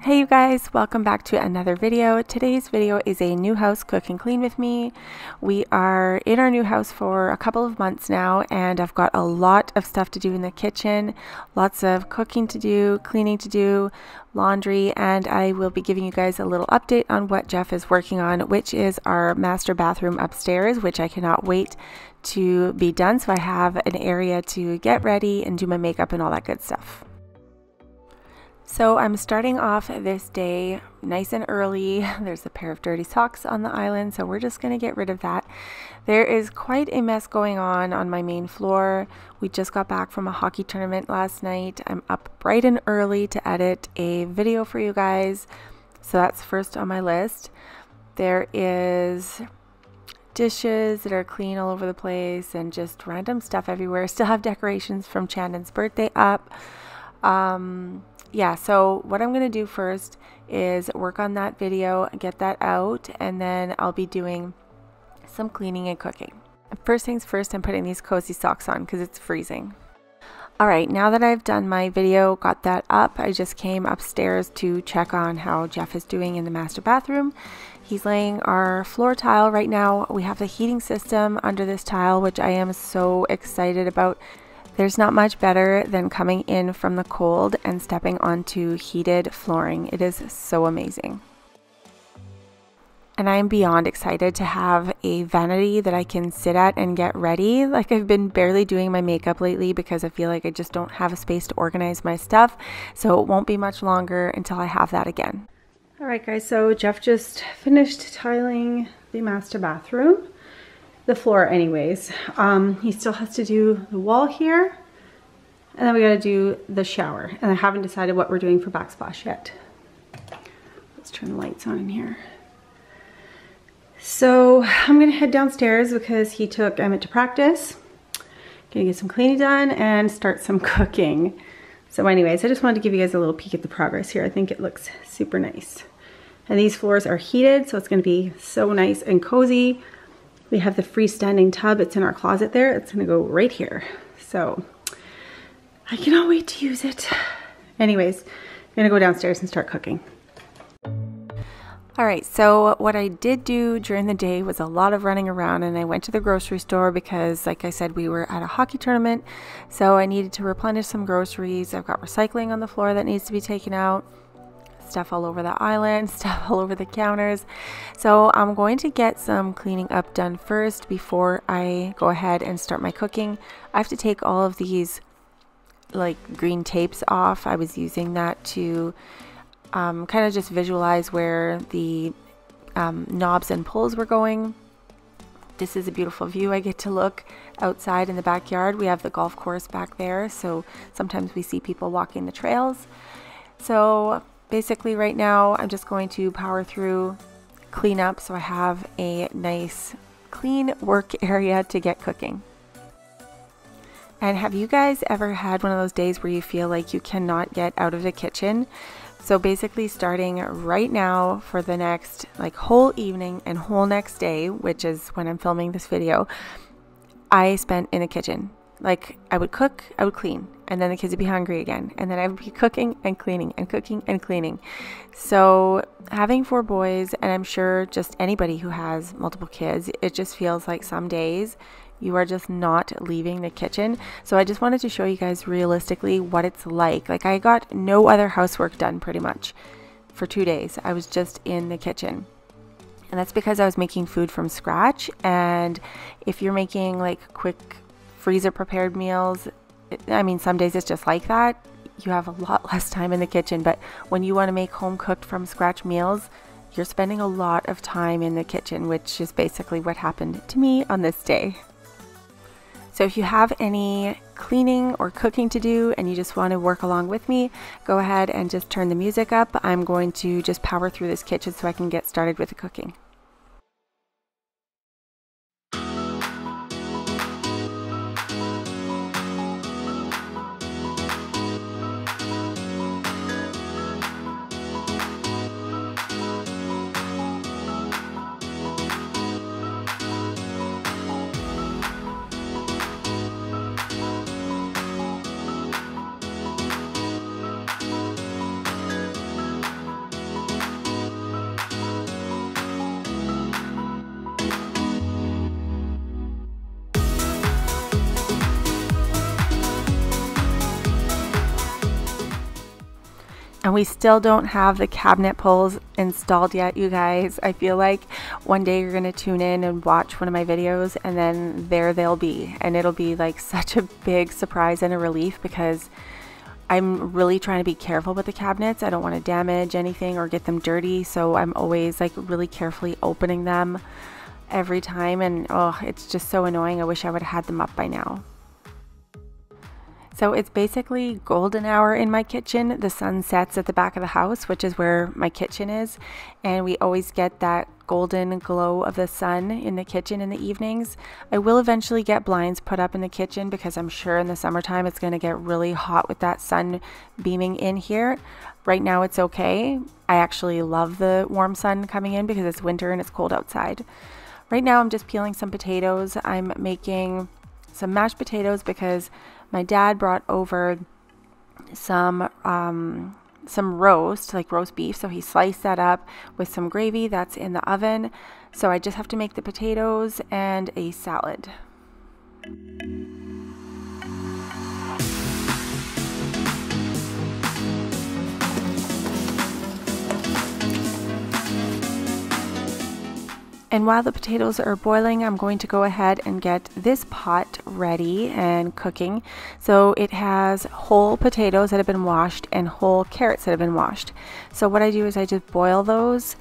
Hey you guys, welcome back to another video. Today's video is a new house cook and clean with me. We are in our new house for a couple of months now, and I've got a lot of stuff to do in the kitchen, lots of cooking to do, cleaning to do, laundry, and I will be giving you guys a little update on what Jeff is working on, which is our master bathroom upstairs, which I cannot wait to be done so I have an area to get ready and do my makeup and all that good stuff. So I'm starting off this day nice and early. There's a pair of dirty socks on the island, so we're just going to get rid of that. There is quite a mess going on my main floor. We just got back from a hockey tournament last night. I'm up bright and early to edit a video for you guys, so that's first on my list. There is dishes that are clean all over the place and just random stuff everywhere. Still have decorations from Chandon's birthday up. Yeah, so what I'm going to do first is work on that video, get that out, and then I'll be doing some cleaning and cooking. First things first, I'm putting these cozy socks on because it's freezing. Alright, now that I've done my video, got that up, I just came upstairs to check on how Jeff is doing in the master bathroom. He's laying our floor tile right now. We have the heating system under this tile, which I am so excited about. There's not much better than coming in from the cold and stepping onto heated flooring. It is so amazing. And I am beyond excited to have a vanity that I can sit at and get ready. Like, I've been barely doing my makeup lately because I feel like I just don't have a space to organize my stuff. So it won't be much longer until I have that again. All right guys, so Jeff just finished tiling the master bathroom. The floor anyways. He still has to do the wall here, and then we got to do the shower, and I haven't decided what we're doing for backsplash yet. Let's turn the lights on in here. So I'm gonna head downstairs because he took Emmett to practice. Gonna get some cleaning done and start some cooking. So anyways, I just wanted to give you guys a little peek at the progress here. I think it looks super nice, and these floors are heated, so it's gonna be so nice and cozy. We have the freestanding tub. It's in our closet there. It's gonna go right here. So I cannot wait to use it. Anyways, I'm gonna go downstairs and start cooking. All right, so what I did do during the day was a lot of running around, and I went to the grocery store because, like I said, we were at a hockey tournament. So I needed to replenish some groceries. I've got recycling on the floor that needs to be taken out. Stuff all over the island, stuff all over the counters. So I'm going to get some cleaning up done first before I go ahead and start my cooking. I have to take all of these like green tapes off. I was using that to kind of just visualize where the knobs and pulls were going. This is a beautiful view. I get to look outside in the backyard. We have the golf course back there, so sometimes we see people walking the trails. So basically right now I'm just going to power through, clean up so I have a nice clean work area to get cooking. And have you guys ever had one of those days where you feel like you cannot get out of the kitchen? So basically starting right now for the next like whole evening and whole next day, which is when I'm filming this video, I spent in the kitchen. Like, I would cook, I would clean, and then the kids would be hungry again, and then I would be cooking and cleaning and cooking and cleaning. So having 4 boys, and I'm sure just anybody who has multiple kids, it just feels like some days you are just not leaving the kitchen. So I just wanted to show you guys realistically what it's like. Like, I got no other housework done pretty much for 2 days. I was just in the kitchen. And that's because I was making food from scratch. And if you're making like quick freezer prepared meals, I mean, some days it's just like that. You have a lot less time in the kitchen, but when you want to make home cooked from scratch meals, you're spending a lot of time in the kitchen, which is basically what happened to me on this day. So if you have any cleaning or cooking to do and you just want to work along with me, go ahead and just turn the music up. I'm going to just power through this kitchen so I can get started with the cooking. And we still don't have the cabinet pulls installed yet, you guys. I feel like one day you're gonna tune in and watch one of my videos, and then there they'll be. And it'll be like such a big surprise and a relief, because I'm really trying to be careful with the cabinets. I don't want to damage anything or get them dirty, so I'm always like really carefully opening them every time, and oh, it's just so annoying. I wish I would have had them up by now. So it's basically golden hour in my kitchen. The sun sets at the back of the house, which is where my kitchen is, and we always get that golden glow of the sun in the kitchen in the evenings. I will eventually get blinds put up in the kitchen, because I'm sure in the summertime it's going to get really hot with that sun beaming in here. Right now it's okay. I actually love the warm sun coming in because it's winter and it's cold outside. Right now I'm just peeling some potatoes. I'm making some mashed potatoes because my dad brought over some roast, like roast beef, so he sliced that up with some gravy that's in the oven. So I just have to make the potatoes and a salad. And while the potatoes are boiling, I'm going to go ahead and get this pot ready and cooking. So it has whole potatoes that have been washed and whole carrots that have been washed. So what I do is I just boil those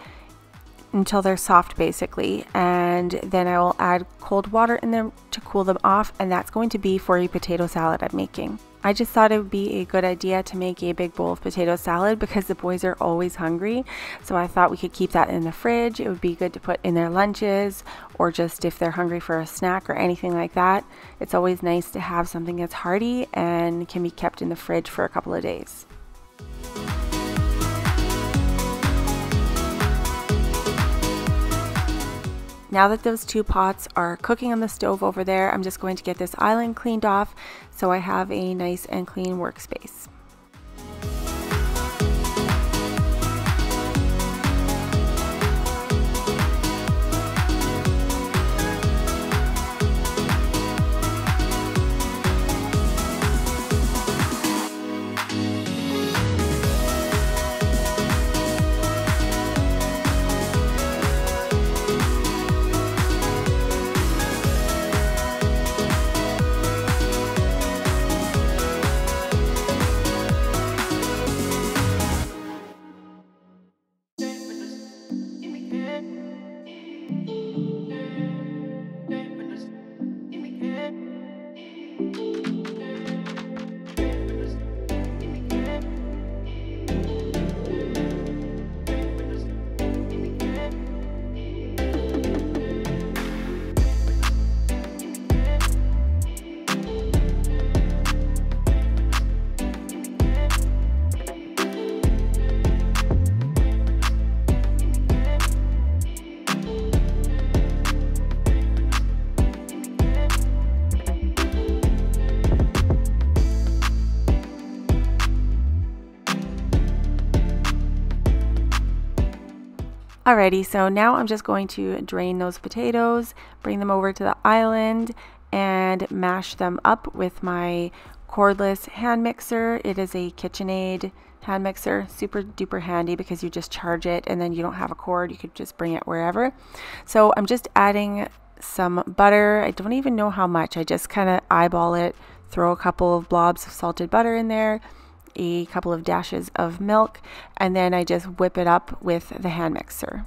until they're soft basically, and then I will add cold water in them to cool them off, and that's going to be for a potato salad I'm making. I just thought it would be a good idea to make a big bowl of potato salad because the boys are always hungry. So I thought we could keep that in the fridge. It would be good to put in their lunches, or just if they're hungry for a snack or anything like that. It's always nice to have something that's hearty and can be kept in the fridge for a couple of days. Now that those two pots are cooking on the stove over there, I'm just going to get this island cleaned off so I have a nice and clean workspace. Alrighty, so now I'm just going to drain those potatoes, bring them over to the island, and mash them up with my cordless hand mixer. It is a KitchenAid hand mixer, super duper handy because you just charge it and then you don't have a cord, you could just bring it wherever. So I'm just adding some butter. I don't even know how much, I just kind of eyeball it, throw a couple of blobs of salted butter in there, a couple of dashes of milk, and then I just whip it up with the hand mixer.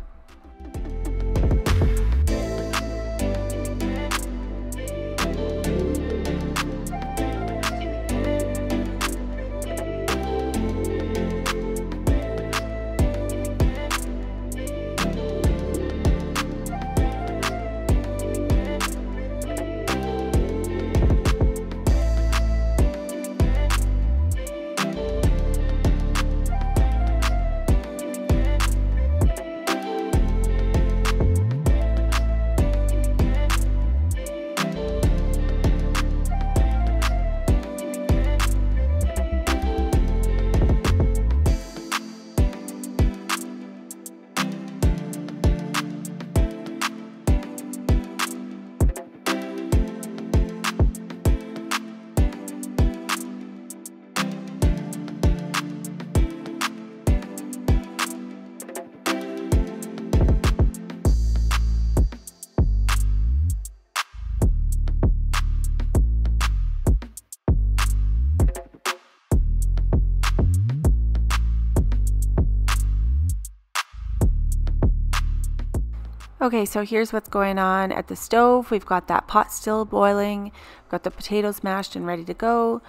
Okay, so here's what's going on at the stove. We've got that pot still boiling. We've got the potatoes mashed and ready to go.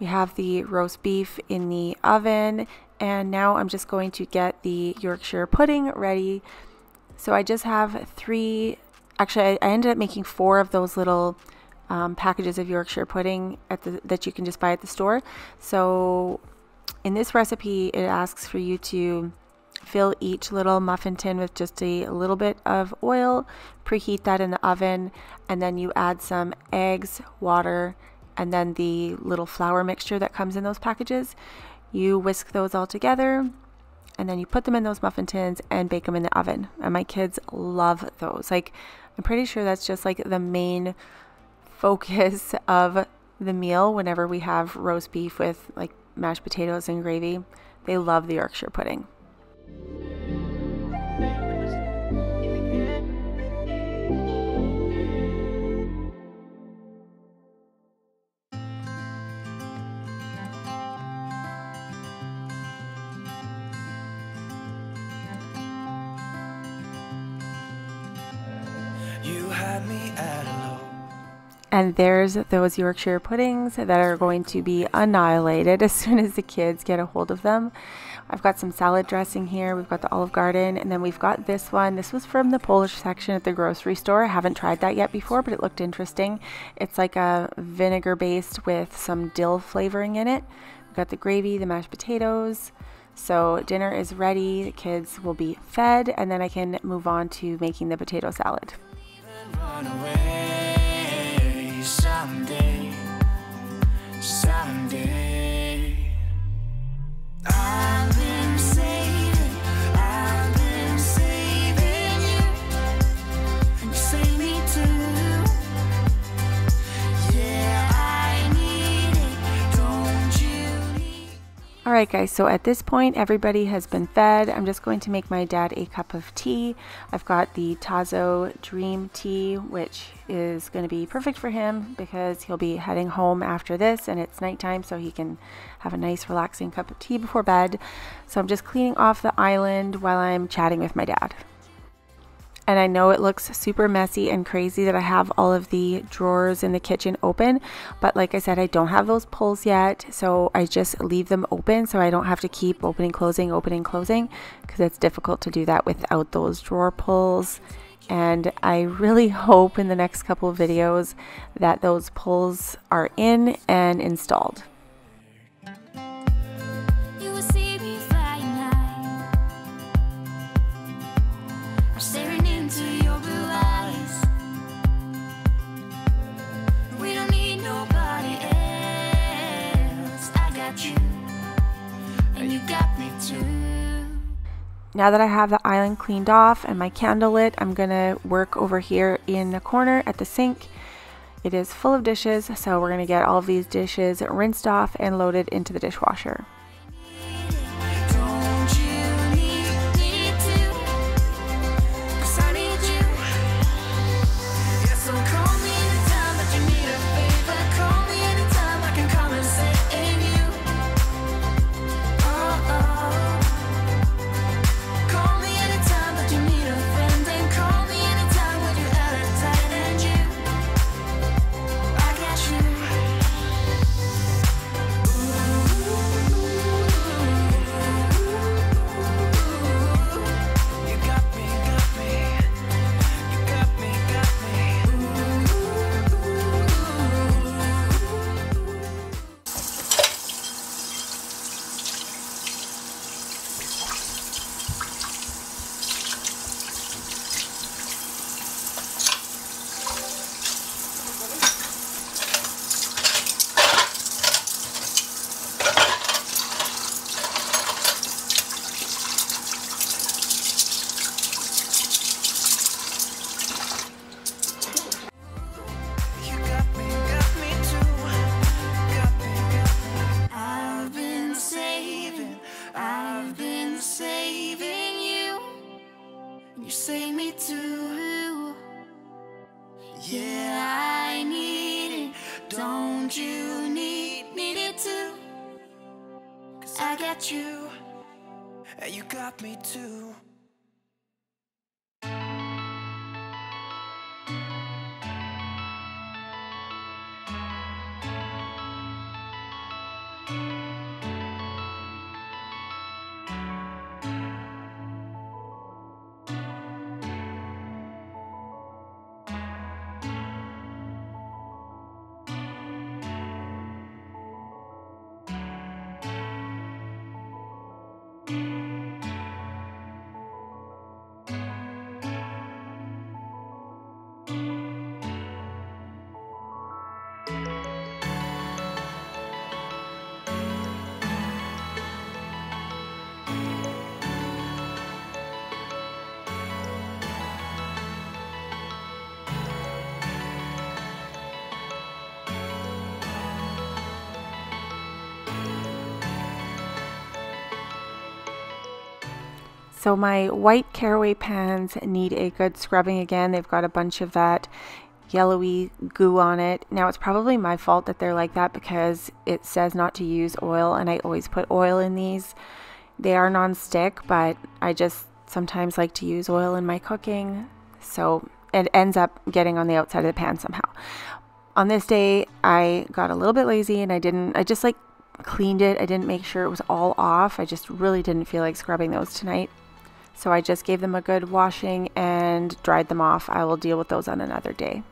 We have the roast beef in the oven, and now I'm just going to get the Yorkshire pudding ready. So I just have actually I ended up making 4 of those little packages of Yorkshire pudding that you can just buy at the store. So in this recipe, it asks for you to fill each little muffin tin with just a little bit of oil, preheat that in the oven, and then you add some eggs, water, and then the little flour mixture that comes in those packages. You whisk those all together, and then you put them in those muffin tins and bake them in the oven. And my kids love those. Like, I'm pretty sure that's just like the main focus of the meal whenever we have roast beef with like mashed potatoes and gravy. They love the Yorkshire pudding. You had me at hello. And there's those Yorkshire puddings that are going to be annihilated as soon as the kids get a hold of them. I've got some salad dressing here. We've got the Olive Garden, and then we've got this one. This was from the Polish section at the grocery store. I haven't tried that yet before, but it looked interesting. It's like a vinegar based with some dill flavoring in it. We've got the gravy, the mashed potatoes. So dinner is ready. The kids will be fed, and then I can move on to making the potato salad. Run away someday, someday. I've been saving you, and you save me too. Yeah, I need it, don't you need? Alright guys, so at this point everybody has been fed. I'm just going to make my dad a cup of tea. I've got the Tazo Dream Tea, which is going to be perfect for him because he'll be heading home after this and it's nighttime, so he can have a nice relaxing cup of tea before bed. So I'm just cleaning off the island while I'm chatting with my dad. And I know it looks super messy and crazy that I have all of the drawers in the kitchen open, but like I said, I don't have those pulls yet, so I just leave them open so I don't have to keep opening, closing, because it's difficult to do that without those drawer pulls. And I really hope in the next couple of videos that those pulls are in and installed. You will see me flying high. I'm staring into your blue eyes. We don't need nobody else. I got you, and you got me too. Now that I have the island cleaned off and my candle lit, I'm gonna work over here in the corner at the sink. It is full of dishes, so we're gonna get all of these dishes rinsed off and loaded into the dishwasher. You save me too. Yeah, I need it. Don't you need it too? 'Cause I got you, and you got me too. So my white caraway pans need a good scrubbing again. They've got a bunch of that yellowy goo on it. Now it's probably my fault that they're like that because it says not to use oil, and I always put oil in these. They are non-stick, but I just sometimes like to use oil in my cooking, so it ends up getting on the outside of the pan somehow. On this day I got a little bit lazy and I just like cleaned it. I didn't make sure it was all off. I just really didn't feel like scrubbing those tonight, so I just gave them a good washing and dried them off. I will deal with those on another day.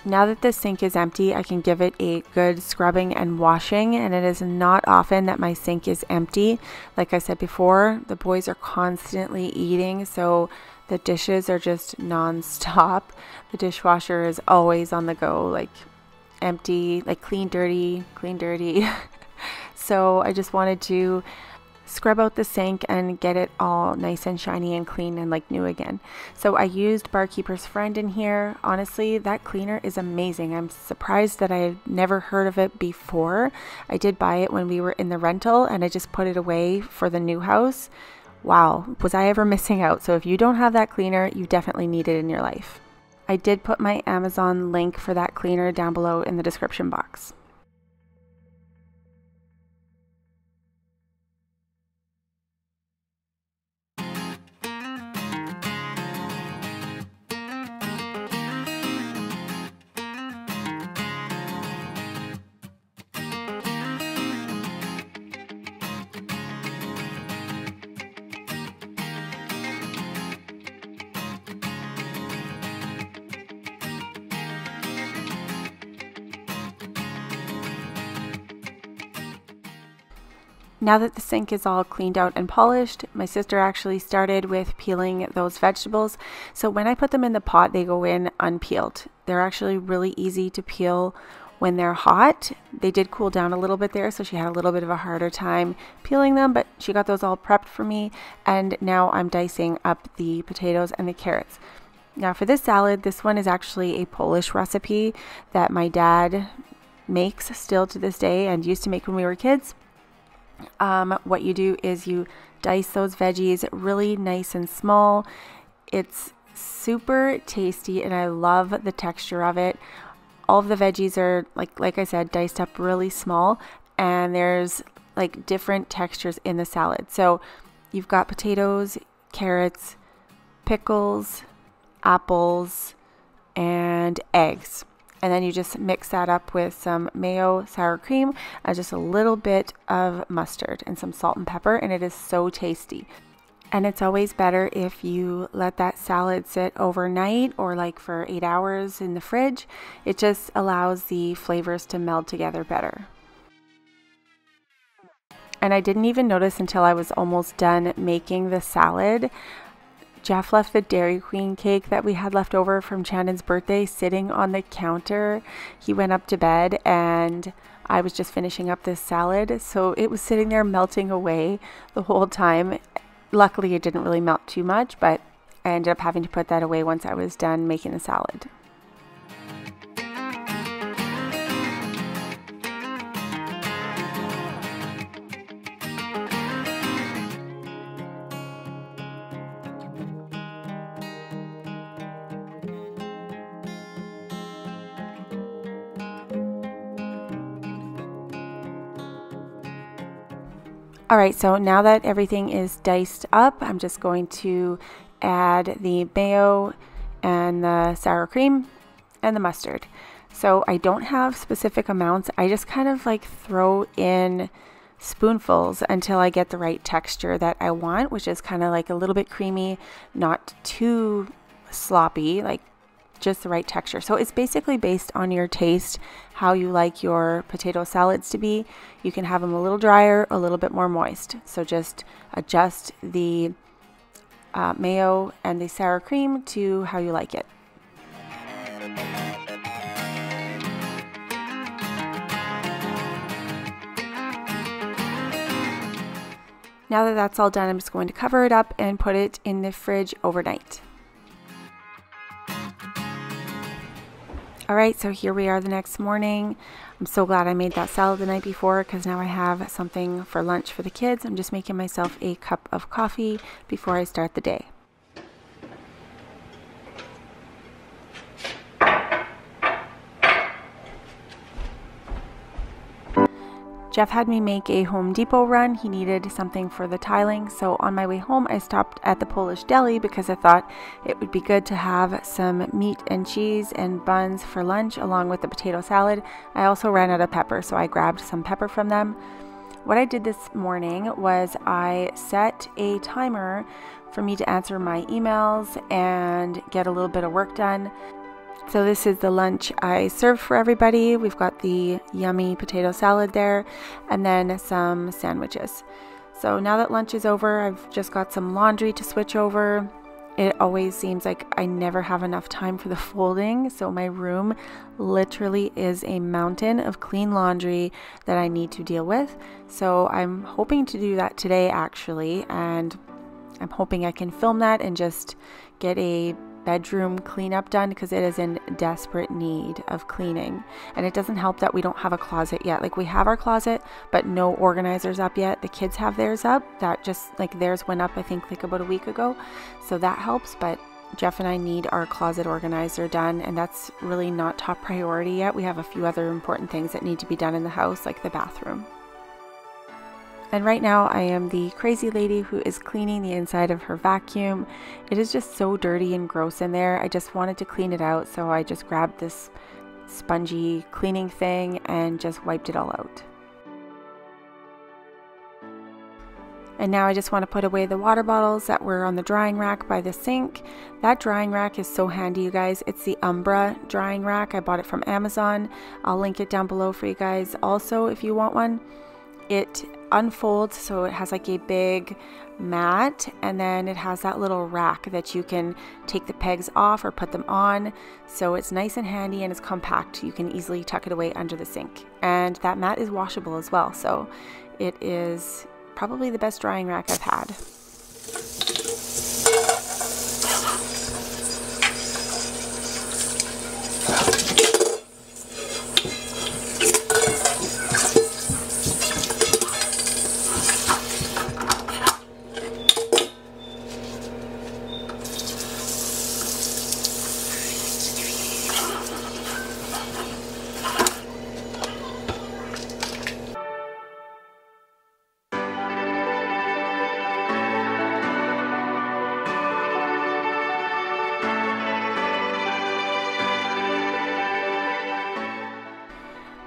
Now that the sink is empty, I can give it a good scrubbing and washing, and it is not often that my sink is empty. Like I said before, the boys are constantly eating, so the dishes are just non-stop. The dishwasher is always on the go, like empty, like clean, dirty, clean, dirty. So I just wanted to scrub out the sink and get it all nice and shiny and clean and like new again. So I used Barkeeper's Friend in here. Honestly, that cleaner is amazing. I'm surprised that I've never heard of it before. I did buy it when we were in the rental and I just put it away for the new house. Wow, was I ever missing out? So if you don't have that cleaner, you definitely need it in your life. I did put my Amazon link for that cleaner down below in the description box. Now that the sink is all cleaned out and polished, my sister actually started with peeling those vegetables. So when I put them in the pot, they go in unpeeled. They're actually really easy to peel when they're hot. They did cool down a little bit there, so she had a little bit of a harder time peeling them, but she got those all prepped for me. And now I'm dicing up the potatoes and the carrots. Now for this salad, this one is actually a Polish recipe that my dad makes still to this day and used to make when we were kids. What you do is you dice those veggies really nice and small. It's super tasty and I love the texture of it. All of the veggies are like I said, diced up really small, and there's like different textures in the salad. So you've got potatoes, carrots, pickles, apples, and eggs. And then you just mix that up with some mayo, sour cream, and just a little bit of mustard and some salt and pepper, and it is so tasty. And it's always better if you let that salad sit overnight or like for 8 hours in the fridge. It just allows the flavors to meld together better. And I didn't even notice until I was almost done making the salad. Jeff left the Dairy Queen cake that we had left over from Shannon's birthday sitting on the counter. He went up to bed and I was just finishing up this salad. So it was sitting there melting away the whole time. Luckily, it didn't really melt too much, but I ended up having to put that away once I was done making the salad. All right, so now that everything is diced up, I'm just going to add the mayo and the sour cream and the mustard. So I don't have specific amounts. I just kind of like throw in spoonfuls until I get the right texture that I want, which is kind of like a little bit creamy, not too sloppy, like just the right texture. So it's basically based on your taste, how you like your potato salads to be. You can have them a little drier, a little bit more moist. So just adjust the mayo and the sour cream to how you like it. Now that that's all done, I'm just going to cover it up and put it in the fridge overnight. All right, so here we are the next morning. I'm so glad I made that salad the night before because now I have something for lunch for the kids. I'm just making myself a cup of coffee before I start the day. Jeff had me make a Home Depot run. He needed something for the tiling. So on my way home, I stopped at the Polish deli because I thought it would be good to have some meat and cheese and buns for lunch along with the potato salad. I also ran out of pepper, so I grabbed some pepper from them. What I did this morning was I set a timer for me to answer my emails and get a little bit of work done. So this is the lunch I served for everybody. We've got the yummy potato salad there and then some sandwiches. So now that lunch is over, I've just got some laundry to switch over. It always seems like I never have enough time for the folding. So my room literally is a mountain of clean laundry that I need to deal with. So I'm hoping to do that today actually. And I'm hoping I can film that and just get a bedroom cleanup done because it is in desperate need of cleaning. And it doesn't help that we don't have a closet yet. Like we have our closet, but no organizers up yet. The kids have theirs up. That just like theirs went up I think like about a week ago. So that helps, but Jeff and I need our closet organizer done, and that's really not top priority yet. We have a few other important things that need to be done in the house, like the bathroom. And right now I am the crazy lady who is cleaning the inside of her vacuum. It is just so dirty and gross in there. I just wanted to clean it out, so I just grabbed this spongy cleaning thing and just wiped it all out. And now I just want to put away the water bottles that were on the drying rack by the sink. That drying rack is so handy, you guys. It's the Umbra drying rack. I bought it from Amazon. I'll link it down below for you guys also if you want one. It unfolds, so it has like a big mat, and then it has that little rack that you can take the pegs off or put them on. So it's nice and handy and it's compact. You can easily tuck it away under the sink. And that mat is washable as well. So it is probably the best drying rack I've had.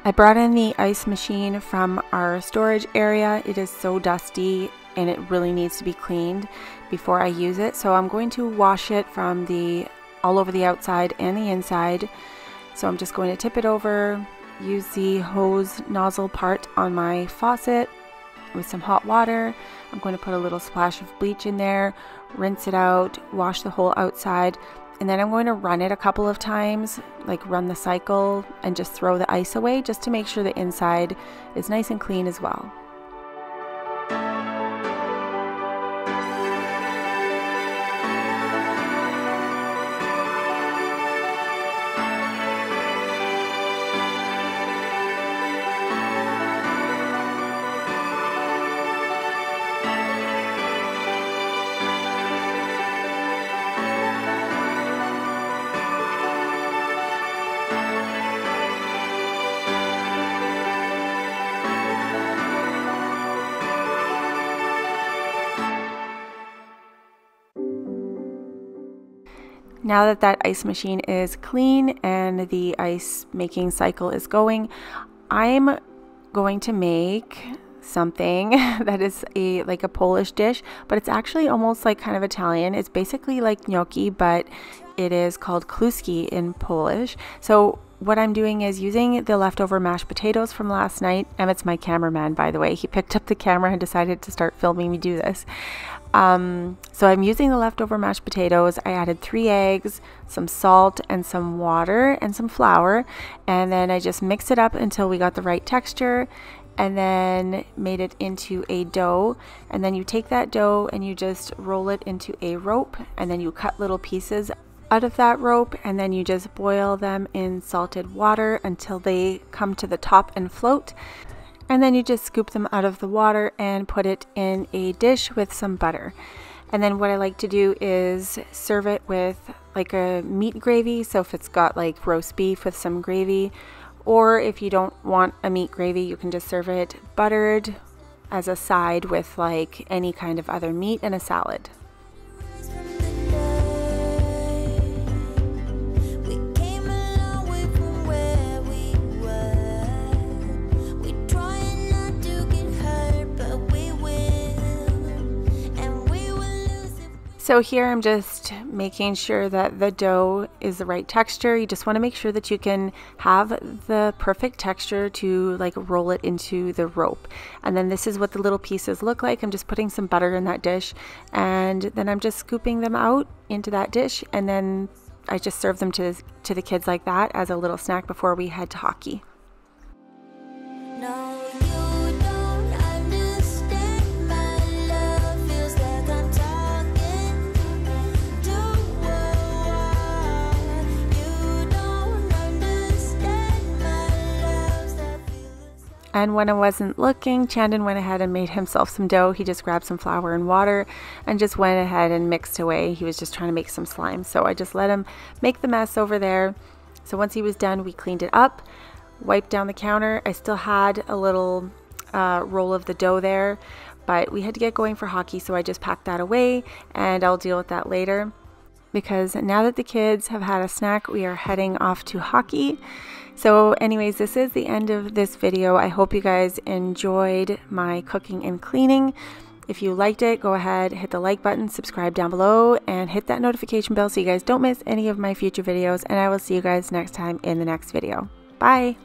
I brought in the ice machine from our storage area. It is so dusty and it really needs to be cleaned before I use it. So I'm going to wash it from all over the outside and the inside. So I'm just going to tip it over, use the hose nozzle part on my faucet with some hot water. I'm going to put a little splash of bleach in there, rinse it out, wash the whole outside. And then I'm going to run it a couple of times, like run the cycle and just throw the ice away just to make sure the inside is nice and clean as well. Now that that ice machine is clean and the ice making cycle is going, I'm going to make something that is like a Polish dish, but it's actually almost like kind of Italian. It's basically like gnocchi, but it is called kluski in Polish. So what I'm doing is using the leftover mashed potatoes from last night. Emmett's my cameraman, by the way. He picked up the camera and decided to start filming me do this. So I'm using the leftover mashed potatoes. I added 3 eggs, some salt and some water and some flour, and then I just mixed it up until we got the right texture, and then made it into a dough. And then you take that dough and you just roll it into a rope, and then you cut little pieces out of that rope, and then you just boil them in salted water until they come to the top and float. And then you just scoop them out of the water and put it in a dish with some butter. And then what I like to do is serve it with like a meat gravy. So if it's got like roast beef with some gravy, or if you don't want a meat gravy, you can just serve it buttered as a side with like any kind of other meat and a salad. So here I'm just making sure that the dough is the right texture. You just want to make sure that you can have the perfect texture to like roll it into the rope. And then this is what the little pieces look like. I'm just putting some butter in that dish, and then I'm just scooping them out into that dish, and then I just serve them to the kids like that as a little snack before we head to hockey. No, you don't understand. My love feels like I'm talking to a wall. You don't understand. My love's that feels. And when I wasn't looking, Chandon went ahead and made himself some dough. He just grabbed some flour and water and just went ahead and mixed away. He was just trying to make some slime. So I just let him make the mess over there. So once he was done, we cleaned it up, wiped down the counter. I still had a little roll of the dough there, but we had to get going for hockey, so I just packed that away, and I'll deal with that later, because now that the kids have had a snack, we are heading off to hockey. So anyways, this is the end of this video. I hope you guys enjoyed my cooking and cleaning. If you liked it, go ahead, hit the like button, subscribe down below, and hit that notification bell so you guys don't miss any of my future videos, and I will see you guys next time in the next video. Bye!